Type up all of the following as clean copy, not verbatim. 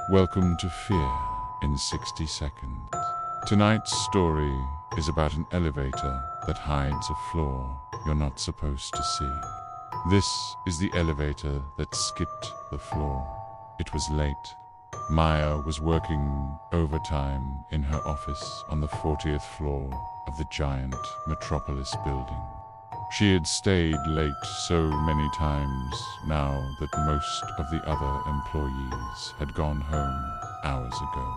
Welcome to Fear in 60 Seconds. Tonight's story is about an elevator that hides a flaw you're not supposed to see. This is the elevator that skipped the floor. It was late. Maya was working overtime in her office on the 40th floor of the giant Metropolis building. She had stayed late so many times now that most of the other employees had gone home hours ago.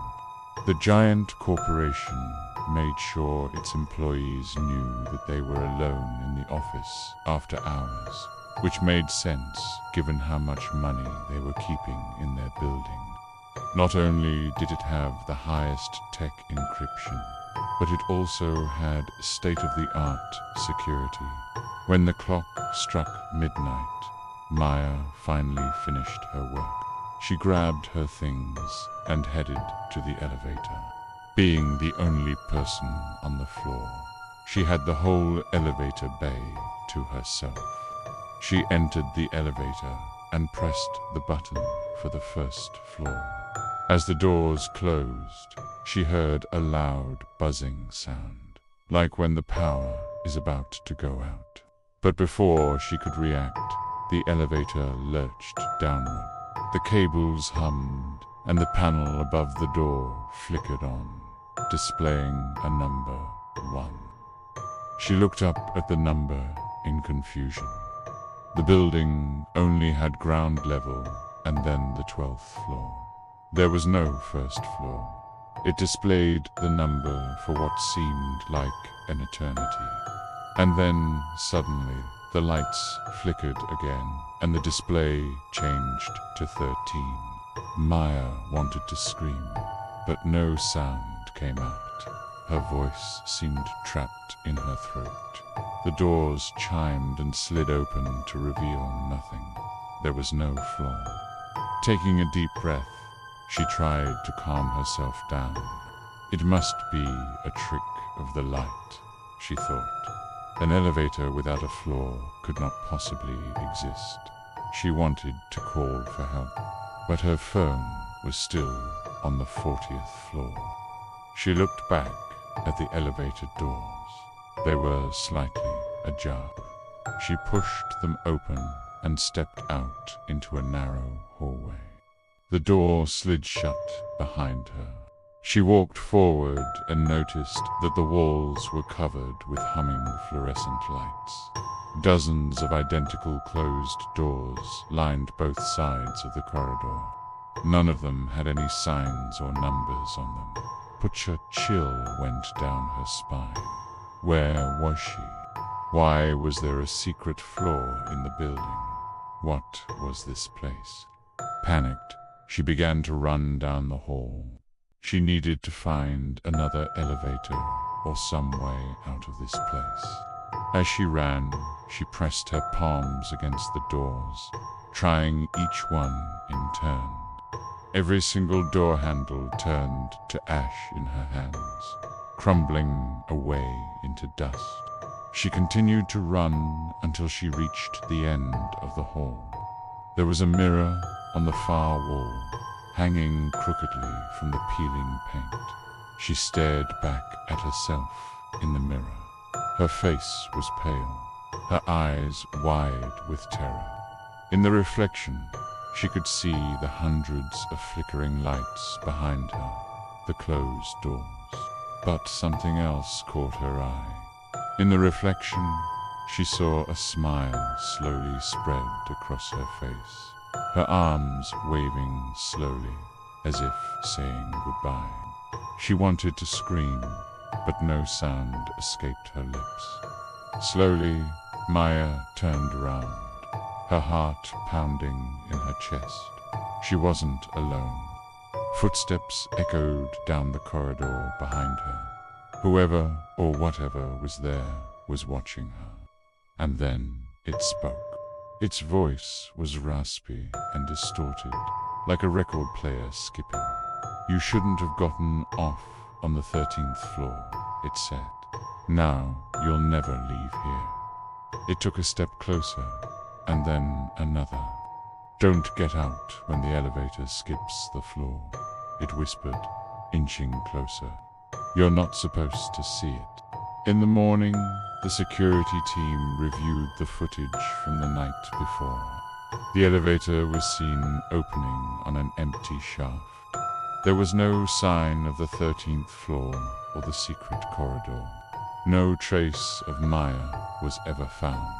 The giant corporation made sure its employees knew that they were alone in the office after hours, which made sense given how much money they were keeping in their building. Not only did it have the highest tech encryption, but it also had state-of-the-art security. When the clock struck midnight, Maya finally finished her work. She grabbed her things and headed to the elevator. Being the only person on the floor, she had the whole elevator bay to herself. She entered the elevator and pressed the button for the first floor. As the doors closed, she heard a loud buzzing sound, like when the power is about to go out. But before she could react, the elevator lurched downward. The cables hummed, and the panel above the door flickered on, displaying a number 1. She looked up at the number in confusion. The building only had ground level and then the 12th floor. There was no first floor. It displayed the number for what seemed like an eternity. And then, suddenly, the lights flickered again, and the display changed to 13. Maya wanted to scream, but no sound came out. Her voice seemed trapped in her throat. The doors chimed and slid open to reveal nothing. There was no floor. Taking a deep breath, she tried to calm herself down. It must be a trick of the light, she thought. An elevator without a floor could not possibly exist. She wanted to call for help, but her phone was still on the 40th floor. She looked back at the elevator doors. They were slightly ajar. She pushed them open and stepped out into a narrow hallway. The door slid shut behind her. She walked forward and noticed that the walls were covered with humming fluorescent lights. Dozens of identical closed doors lined both sides of the corridor. None of them had any signs or numbers on them. A chill went down her spine. Where was she? Why was there a secret floor in the building? What was this place? Panicked, she began to run down the hall. She needed to find another elevator or some way out of this place. As she ran, she pressed her palms against the doors, trying each one in turn. Every single door handle turned to ash in her hands, crumbling away into dust. She continued to run until she reached the end of the hall. There was a mirror on the far wall, hanging crookedly from the peeling paint. She stared back at herself in the mirror. Her face was pale, her eyes wide with terror. In the reflection, she could see the hundreds of flickering lights behind her, the closed doors. But something else caught her eye. In the reflection, she saw a smile slowly spread across her face, her arms waving slowly, as if saying goodbye. She wanted to scream, but no sound escaped her lips. Slowly, Maya turned around, her heart pounding in her chest. She wasn't alone. Footsteps echoed down the corridor behind her. Whoever or whatever was there was watching her. And then it spoke. Its voice was raspy and distorted, like a record player skipping. "You shouldn't have gotten off on the 13th floor," it said. "Now you'll never leave here." It took a step closer, and then another. "Don't get out when the elevator skips the floor." it whispered, inching closer. "You're not supposed to see it." In the morning, the security team reviewed the footage from the night before. The elevator was seen opening on an empty shaft. There was no sign of the 13th floor or the secret corridor. No trace of Maya was ever found.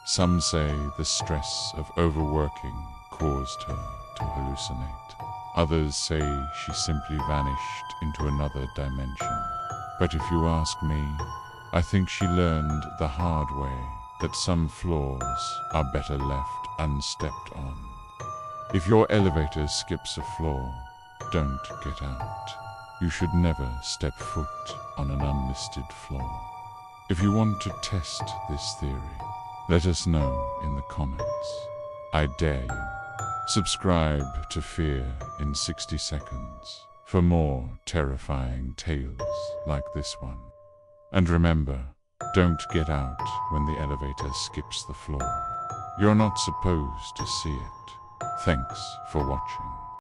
Some say the stress of overworking caused her to hallucinate. Others say she simply vanished into another dimension. But if you ask me, I think she learned the hard way that some floors are better left unstepped on. If your elevator skips a floor, don't get out. You should never step foot on an unlisted floor. If you want to test this theory, let us know in the comments. I dare you. Subscribe to Fear in 60 Seconds for more terrifying tales like this one. And remember, don't get out when the elevator skips the floor. You're not supposed to see it. Thanks for watching.